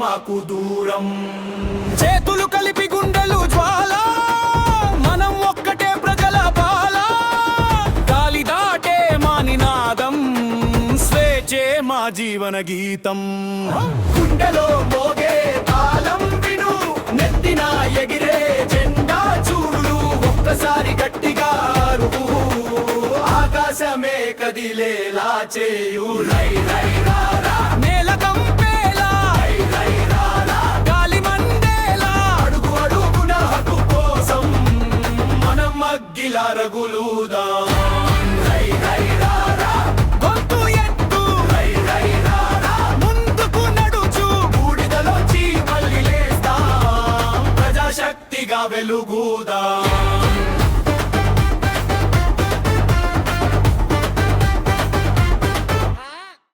మాకు దూరం. చేతులు కలిపి గుండెలు జ్వాల, మనం ఒక్కటే ప్రజల బాల. గాలి దాటే మా నినాదం, స్వేచ్ఛే మా జీవన గీతం. గుండెలో మోగే తాళం విను, నెత్తిన ఎగిరే జెండా చూడు. ఒక్కసారి గట్టిగా అరువు, ఆకాశమే కదిలేలా చేయు. రై రై రారా, నేల కంపేలా, రై రై రారా, గాలి మండేలా. అడుగు అడుగున హక్కు కోసం మనం మగ్గిలా రగులుదాం. రై రై రారా, గొంతు ఎత్తు, రై రై రారా, ముందుకు నడుచు. బూడిదలోంచి మళ్ళీ లేస్తాం, ప్రజాశక్తిగా వెలుగుదాం.